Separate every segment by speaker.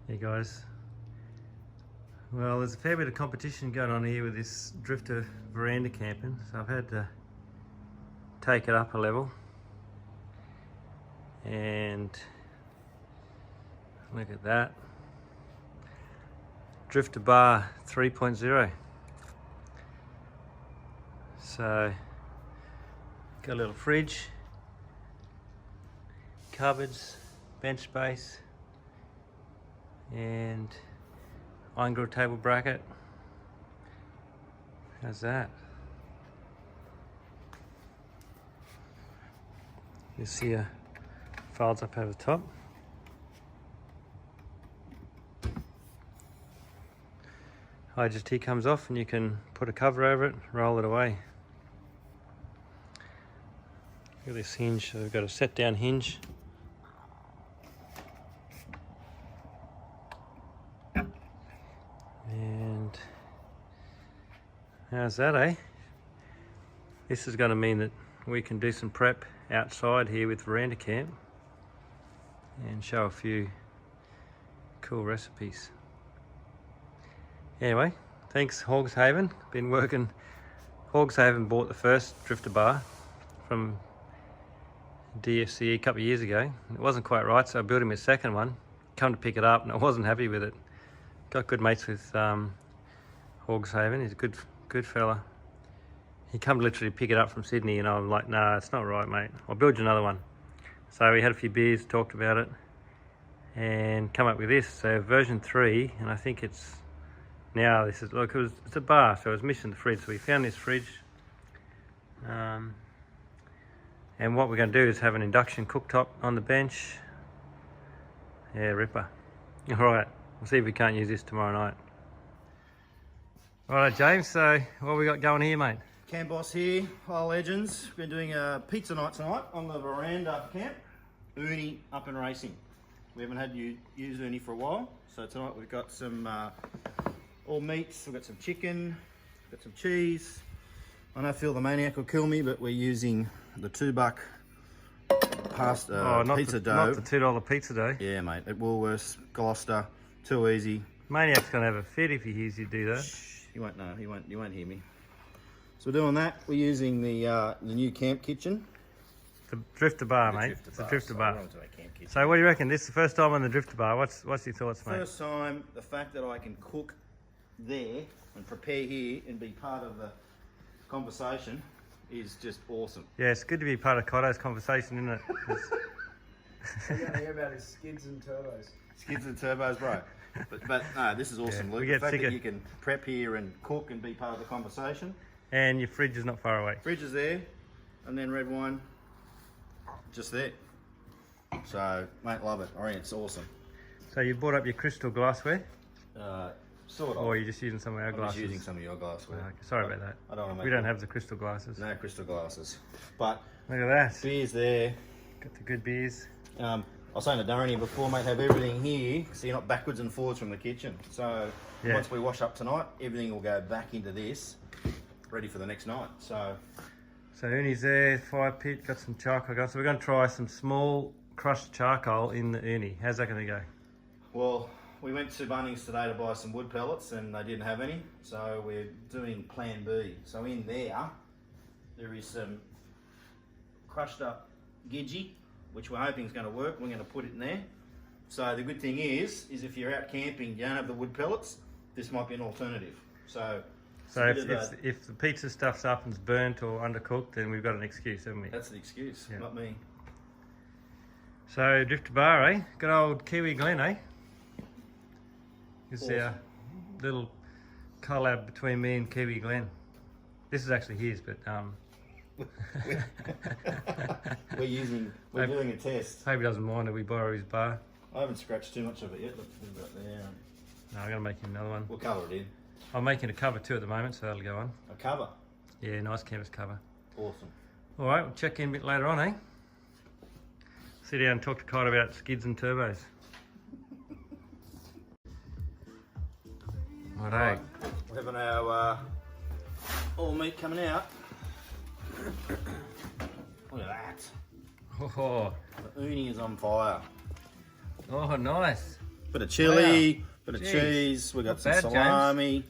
Speaker 1: Hey guys. Well, there's a fair bit of competition going on here with this Drifta Veranda camping, so I've had to take it up a level. And look at that. Drifta Bar 3.0. So, got a little fridge, cupboards, bench space, and iron grill table bracket. How's that? This here folds up over the top. IGT comes off and you can put a cover over it, roll it away. Look at this hinge, so we've got a set down hinge. And how's that, eh? This is going to mean that we can do some prep outside here with Veranda Camp and show a few cool recipes. Anyway, thanks Hogshaven. Been working. Hogshaven bought the first Drifta Bar from DFCE a couple of years ago. It wasn't quite right, so I built him a second one. Come to pick it up and I wasn't happy with it. Got good mates with Hogshaven. He's a good fella. He come literally pick it up from Sydney and I'm like, nah, it's not right, mate. I'll build you another one. So we had a few beers, talked about it, and come up with this. So version 3, and I think it's now, this is, look, it's a bar, so it was missing the fridge. So we found this fridge. And what we're going to do is have an induction cooktop on the bench. Yeah, ripper. All right, we'll see if we can't use this tomorrow night. All right, James, so what we got going here, mate?
Speaker 2: Camp Boss here, hi legends. We're doing a pizza night tonight on the Veranda camp. Uni up and racing. We haven't had you use Uni for a while, so tonight we've got some all meats. We've got some chicken, got some cheese. I know Phil the Maniac will kill me, but we're using the $2 pasta pizza dough.
Speaker 1: Not the $2 pizza dough.
Speaker 2: Yeah, mate. At Woolworths, Gloucester, too easy.
Speaker 1: Maniac's gonna have a fit if he hears you do that.
Speaker 2: Shh, he won't know. You won't hear me. So we're doing that. We're using the new camp kitchen.
Speaker 1: The Drifta Bar, mate. It's a Drifta Bar. So what do you reckon? This is the first time on the Drifta Bar. What's your thoughts, mate?
Speaker 2: First time, the fact that I can cook there and prepare here and be part of the conversation is just awesome.
Speaker 1: Yeah, it's good to be part of Cotto's conversation, isn't it?
Speaker 3: We're going to hear about his skids and turbos.
Speaker 2: Skids and turbos, bro. But no, this is awesome,
Speaker 1: Yeah,
Speaker 2: Luke. The fact that you can prep here and cook and be part of the conversation.
Speaker 1: And your fridge is not far away.
Speaker 2: Fridge is there, and then red wine just there. So, mate, love it. I reckon it's awesome.
Speaker 1: So you brought up your crystal glassware?
Speaker 2: Sort of.
Speaker 1: Or are you just using some of our glasses?
Speaker 2: I'm just using some of your glassware.
Speaker 1: Okay, sorry about that.
Speaker 2: I don't want to make
Speaker 1: We don't have the crystal glasses.
Speaker 2: No crystal glasses. But
Speaker 1: look at that.
Speaker 2: beer's there.
Speaker 1: Got the good beers.
Speaker 2: I was saying to Darren here before, mate, have everything here so you're not backwards and forwards from the kitchen. So
Speaker 1: Yeah.
Speaker 2: once we wash up tonight, everything will go back into this, ready for the next night. So
Speaker 1: Uni's there, fire pit, got some charcoal going. So we're going to try some small crushed charcoal in the Uni. How's that going to go?
Speaker 2: well, we went to Bunnings today to buy some wood pellets and they didn't have any. So we're doing plan B. So in there is some crushed up gidgee, which we're hoping is going to work. We're going to put it in there. So the good thing is if you're out camping, you don't have the wood pellets, this might be an alternative. So
Speaker 1: if the pizza stuff's up and it's burnt or undercooked, then we've got an excuse, haven't we?
Speaker 2: that's the excuse,
Speaker 1: Yeah.
Speaker 2: not me.
Speaker 1: So Drifta Bar, eh? Good old Kiwi Glen, eh? This is our little collab between me and Kiwi Glen. This is actually his, but
Speaker 2: We're doing a test.
Speaker 1: hope he doesn't mind if we borrow his bar.
Speaker 2: I haven't scratched too much of it yet. Look, we've got there.
Speaker 1: No, I'm going to make him another one.
Speaker 2: We'll cover it in.
Speaker 1: I'm making a cover too at the moment, so that'll go on.
Speaker 2: A cover.
Speaker 1: Yeah, nice canvas cover.
Speaker 2: Awesome.
Speaker 1: All right, we'll check in a bit later on, eh? Sit down and talk to Kite about skids and turbos. Right,
Speaker 2: We're having our all meat coming out. Look at that.
Speaker 1: oh,
Speaker 2: The uni is on fire.
Speaker 1: oh, nice.
Speaker 2: Bit of chilli,
Speaker 1: Wow.
Speaker 2: bit of
Speaker 1: Jeez.
Speaker 2: cheese. We got
Speaker 1: Not
Speaker 2: some
Speaker 1: bad, James.
Speaker 2: salami.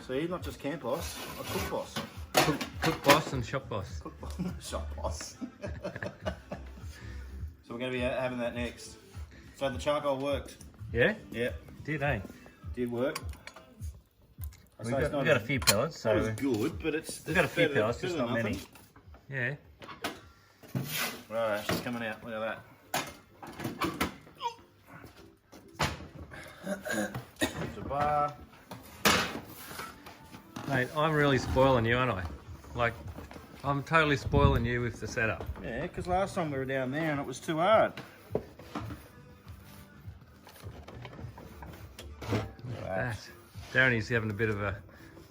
Speaker 2: See, not just camp boss, a cook boss.
Speaker 1: Cook boss and shop boss.
Speaker 2: Cook boss, shop boss. So we're going to be having that next. So the charcoal worked.
Speaker 1: Yeah?
Speaker 2: Yeah,
Speaker 1: Did, eh?
Speaker 2: did work. I
Speaker 1: We
Speaker 2: say it's
Speaker 1: got,
Speaker 2: not
Speaker 1: we got a
Speaker 2: as-
Speaker 1: few pellets,
Speaker 2: Not
Speaker 1: so
Speaker 2: as good, but it's
Speaker 1: we've got a few
Speaker 2: better-
Speaker 1: pellets,
Speaker 2: better
Speaker 1: just
Speaker 2: than
Speaker 1: not many.
Speaker 2: nothing.
Speaker 1: Yeah.
Speaker 2: Right, she's coming out. Look at that. Drifta Bar.
Speaker 1: Mate, I'm really spoiling you, aren't I? Like, I'm totally spoiling you with the setup.
Speaker 2: Yeah, because last time we were down there and it was too hard.
Speaker 1: That. Darren's having a bit of a...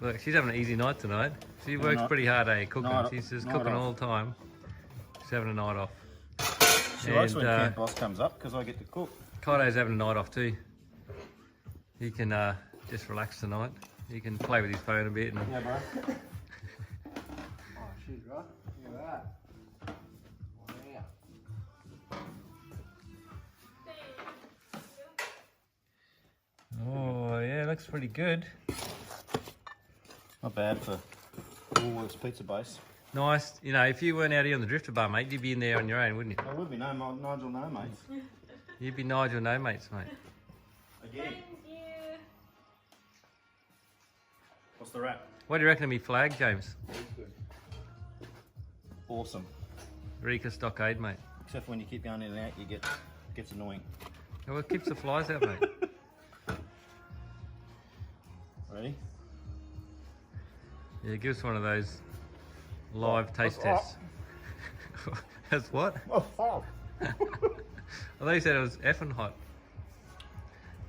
Speaker 1: Look, she's having an easy night tonight. She works
Speaker 2: night-
Speaker 1: pretty hard, eh, cooking.
Speaker 2: night-
Speaker 1: She's just
Speaker 2: night
Speaker 1: cooking
Speaker 2: off.
Speaker 1: all the time. She's having a night off.
Speaker 2: She likes when
Speaker 1: And,
Speaker 2: Camp Boss comes up because I get to cook.
Speaker 1: Kaido's having a night off too. He can just relax tonight. He can play with his phone a bit. And
Speaker 3: Yeah, bro. Oh, shit, right? Look at that. Wow.
Speaker 1: Oh, yeah, looks pretty good.
Speaker 2: Not bad for Woolworths Pizza Base.
Speaker 1: Nice. You know, if you weren't out here on the Drifta Bar, mate, you'd be in there on your own, wouldn't you?
Speaker 2: There would be no Nigel, no mates.
Speaker 1: You'd be Nigel, no mates, mate.
Speaker 2: Again.
Speaker 4: Thank you.
Speaker 2: What's the wrap?
Speaker 1: What do you reckon of me flag, James?
Speaker 2: Awesome.
Speaker 1: Rika Stockade, mate.
Speaker 2: Except when you keep going in and out, gets annoying.
Speaker 1: Well, it keeps the flies out, mate.
Speaker 2: Ready?
Speaker 1: Yeah, give us one of those live taste
Speaker 2: That's
Speaker 1: tests. That's what?
Speaker 2: Oh,
Speaker 1: I thought you said it was effing hot.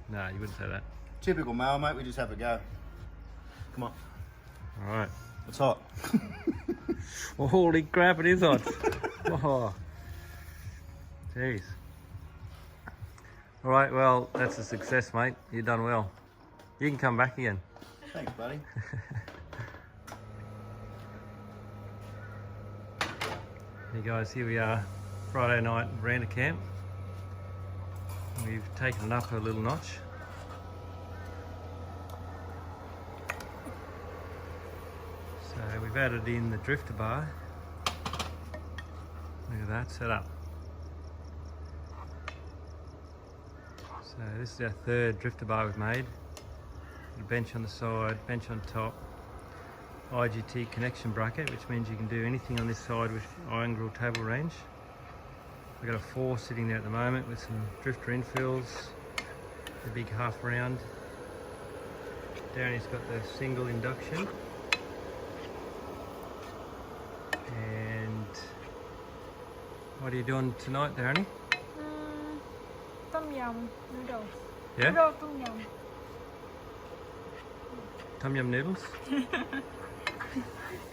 Speaker 1: No, you wouldn't say that.
Speaker 2: typical male, mate. We just have a go. Come on.
Speaker 1: All right.
Speaker 2: It's hot.
Speaker 1: Well, holy crap, it is hot. Oh. Jeez. All right, well, that's a success, mate. You've done well. You can come back again.
Speaker 2: Thanks, buddy.
Speaker 1: Hey guys, here we are, Friday night Veranda camp. We've taken it up a little notch. So we've added in the Drifta Bar. Look at that set up. So this is our third Drifta Bar we've made. A bench on the side, bench on top. IGT connection bracket, which means you can do anything on this side with iron grill table range. We've got a 4 sitting there at the moment with some drifter infills, the big half round. Darren's got the single induction. And what are you doing tonight, Darren?
Speaker 4: Tom yum noodles.
Speaker 1: Yeah?
Speaker 4: Noodle tom yum.
Speaker 1: Tom yum noodles?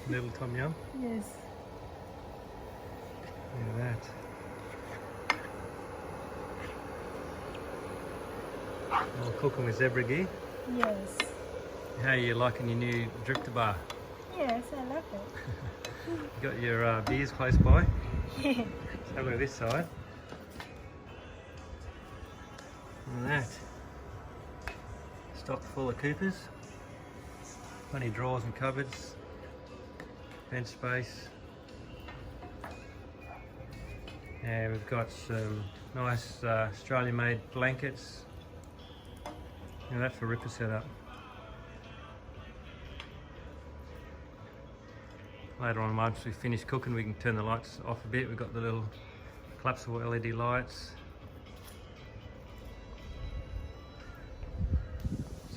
Speaker 1: Noodle tom yum?
Speaker 4: Yes.
Speaker 1: Look at that. All cooking with zebra gear.
Speaker 4: Yes.
Speaker 1: How are you liking your new Drifta Bar?
Speaker 4: Yes, I love it.
Speaker 1: You got your beers close by. Let's have a look at this side. Look at that. Stocked full of Coopers. Plenty of drawers and cupboards. Bench space. And we've got some nice Australian made blankets. You know, that for Ripper setup. Later on, once we finish cooking, we can turn the lights off a bit. We've got the little collapsible LED lights.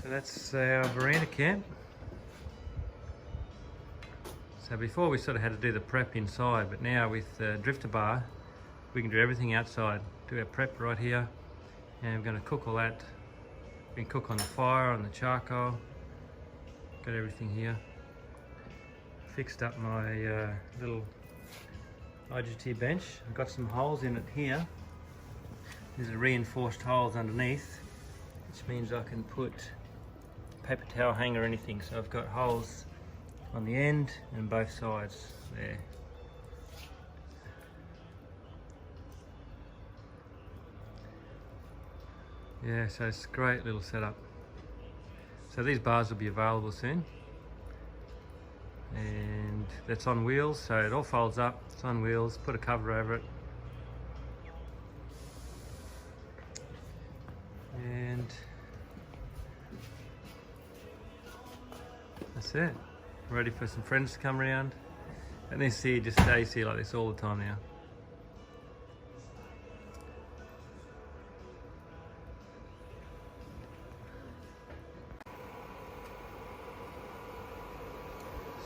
Speaker 1: So that's our veranda camp. So before we sort of had to do the prep inside, but now with the Drifta Bar, we can do everything outside. Do our prep right here, and we're going to cook all that. We can cook on the fire, on the charcoal. Got everything here. Fixed up my little IGT bench. I've got some holes in it here. These are reinforced holes underneath, which means I can put paper towel hanger or anything. So I've got holes on the end and both sides there. Yeah, so it's a great little setup. So these bars will be available soon. And that's on wheels, so it all folds up, it's on wheels, put a cover over it. And that's it. Ready for some friends to come around. And this here just stays here like this all the time now.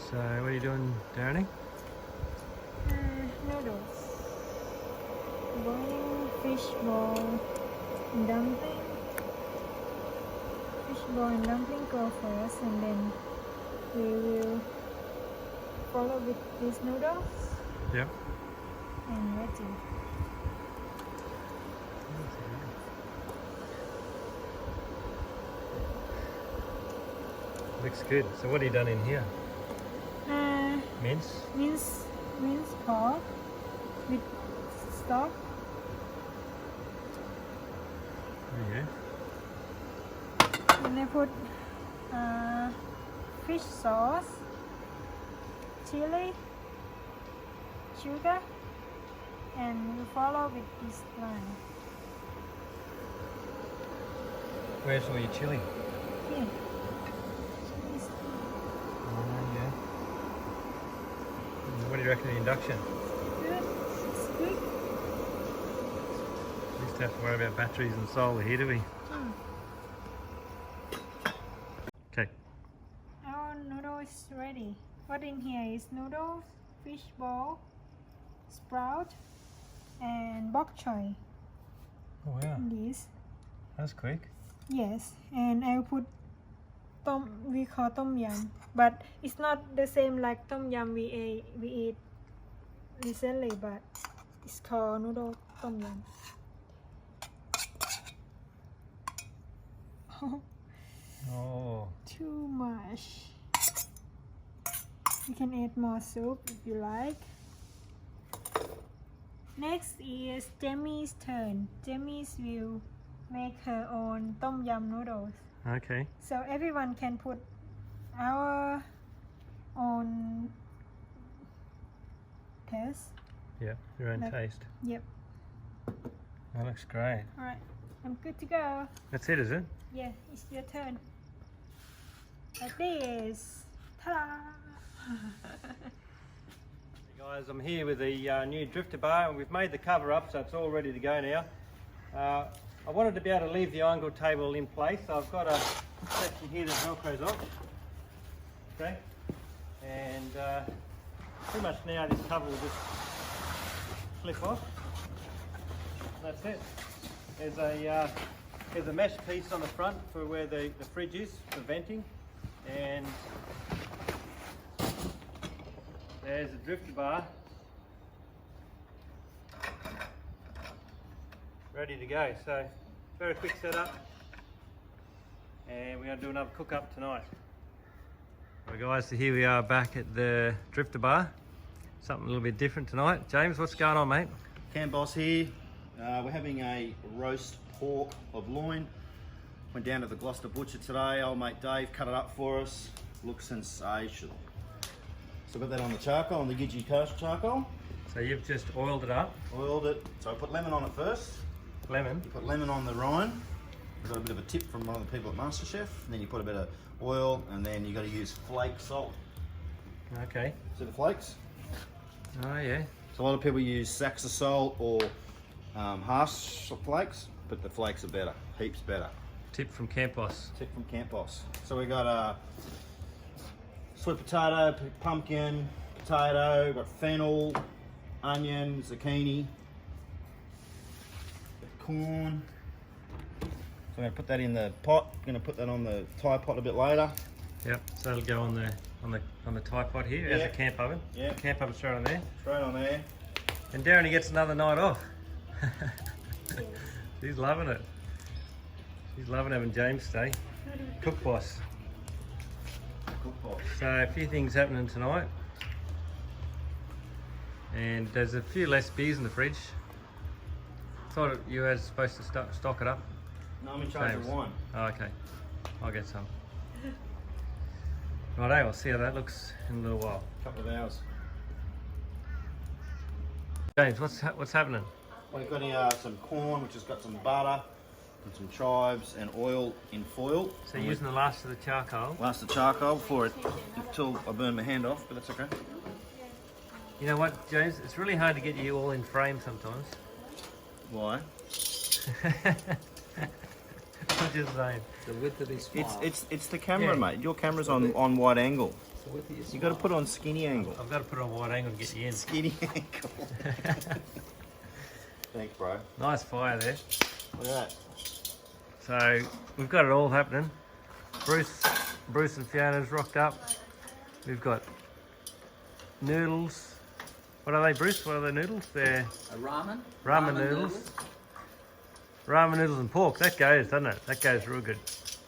Speaker 1: So what are you doing, Darren?
Speaker 4: Noodles. Boiling fish ball dumpling. Fish ball and dumpling go first, and then we will follow with these noodles
Speaker 1: Yep.
Speaker 4: and veggie.
Speaker 1: Looks good. So what have you done in here? Mince?
Speaker 4: Mince pork with stock.
Speaker 1: There you
Speaker 4: And I put fish sauce, chili, sugar, and we follow with this line.
Speaker 1: Where's all your chili?
Speaker 4: Here.
Speaker 1: Yeah. What do you reckon of the induction?
Speaker 4: Good. It's good.
Speaker 1: We used to have to worry about batteries and solar here, do we? Okay.
Speaker 4: Our noodle is ready. What in here is noodles, fish ball, sprout, and bok choy.
Speaker 1: Oh wow,
Speaker 4: This.
Speaker 1: that's quick.
Speaker 4: Yes, and I will put we call tom yum, but it's not the same like tom yum we eat recently, but it's called noodle tom yum.
Speaker 1: Oh.
Speaker 4: Too much. You can add more soup if you like. Next is Demi's turn. Demi's will make her own tom yum noodles.
Speaker 1: Okay.
Speaker 4: So everyone can put our own taste.
Speaker 1: Yeah, your own
Speaker 4: Like-
Speaker 1: taste.
Speaker 4: Yep.
Speaker 1: That looks great.
Speaker 4: Alright, I'm good to go.
Speaker 1: That's it, is it?
Speaker 4: Yeah, it's your turn. Like this. Ta-da!
Speaker 1: Hey guys, I'm here with the new Drifta Bar, and we've made the cover up, so it's all ready to go now. I wanted to be able to leave the angle table in place, so I've got a section here that velcros off. Okay, and pretty much now this cover will just flip off. That's it. There's a mesh piece on the front for where the fridge is for venting, and there's a Drifta Bar ready to go. So very quick setup, and we're going to do another cook up tonight. Alright guys, so here we are back at the Drifta Bar. Something a little bit different tonight. James, what's going on, mate?
Speaker 2: Cam Boss here. We're having a roast pork of loin. Went down to the Gloucester butcher today. Old mate Dave cut it up for us. Looks sensational. So I've got that on the charcoal, on the Gidgee Coast charcoal.
Speaker 1: So you've just oiled it up.
Speaker 2: Oiled it. So I put lemon on it first.
Speaker 1: Lemon.
Speaker 2: You put lemon on the rind. I got a bit of a tip from one of the people at MasterChef. And then you put a bit of oil, and then you got to use flake salt.
Speaker 1: Okay.
Speaker 2: See the flakes?
Speaker 1: Oh yeah.
Speaker 2: So a lot of people use sacks of salt or harsh flakes, but the flakes are better, heaps better.
Speaker 1: Tip from Camp Boss.
Speaker 2: Tip from Camp Boss. So we got sweet potato, pumpkin, potato, got fennel, onion, zucchini, corn. So I'm going to put that in the pot. I'm going to put that on the Thai pot a bit later.
Speaker 1: Yep. So it'll go on the Thai pot here as
Speaker 2: Yeah.
Speaker 1: a camp oven.
Speaker 2: Yeah.
Speaker 1: Camp oven straight on there.
Speaker 2: Straight on there.
Speaker 1: And Darren, he gets another night off. She's loving it. She's loving having James stay. Cook Boss.
Speaker 2: Cook pot.
Speaker 1: So a few things happening tonight. And there's a few less beers in the fridge. Thought you were supposed to stock it up.
Speaker 2: No, I'm in charge
Speaker 1: James.
Speaker 2: of wine.
Speaker 1: Oh, okay. I'll get some. Righto, I'll see how that looks in a little while.
Speaker 2: Couple of hours.
Speaker 1: James, what's happening?
Speaker 2: We've got here some corn, which has got some butter and some chives and oil in foil.
Speaker 1: So you're using the last of the charcoal.
Speaker 2: Last the charcoal before it until I burn my hand off, but that's okay.
Speaker 1: You know what, James? It's really hard to get you all in frame sometimes.
Speaker 2: Why?
Speaker 1: I'm just saying.
Speaker 3: The width of his smile.
Speaker 2: It's the camera,
Speaker 1: Yeah.
Speaker 2: mate. Your camera's on wide angle.
Speaker 3: The width of your
Speaker 2: You got to
Speaker 3: smile.
Speaker 2: put it on skinny angle.
Speaker 1: I've got to put it on wide angle to get you in.
Speaker 2: Skinny angle. Thanks, bro.
Speaker 1: Nice fire there.
Speaker 2: Look at that.
Speaker 1: So we've got it all happening. Bruce and Fiona's rocked up. We've got noodles. What are they, Bruce? What are the noodles? They're
Speaker 3: A ramen?
Speaker 1: ramen noodles. Ramen noodles and pork. That goes, doesn't it? That goes real good.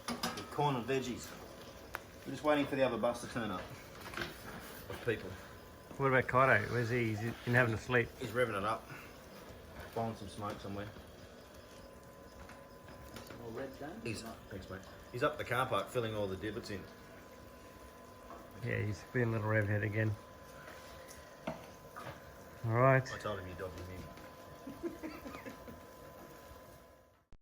Speaker 2: With corn and veggies. We're just waiting for the other bus to turn up. Of people.
Speaker 1: What about Kaido? Where's he? He's been having a sleep.
Speaker 2: He's revving it up. Blowing some smoke somewhere.
Speaker 3: Some more red, James?
Speaker 2: Thanks, mate. He's up the car park filling all the divots in.
Speaker 1: Yeah, he's been a little rev head again. All right.
Speaker 2: I told him you dobbed him in.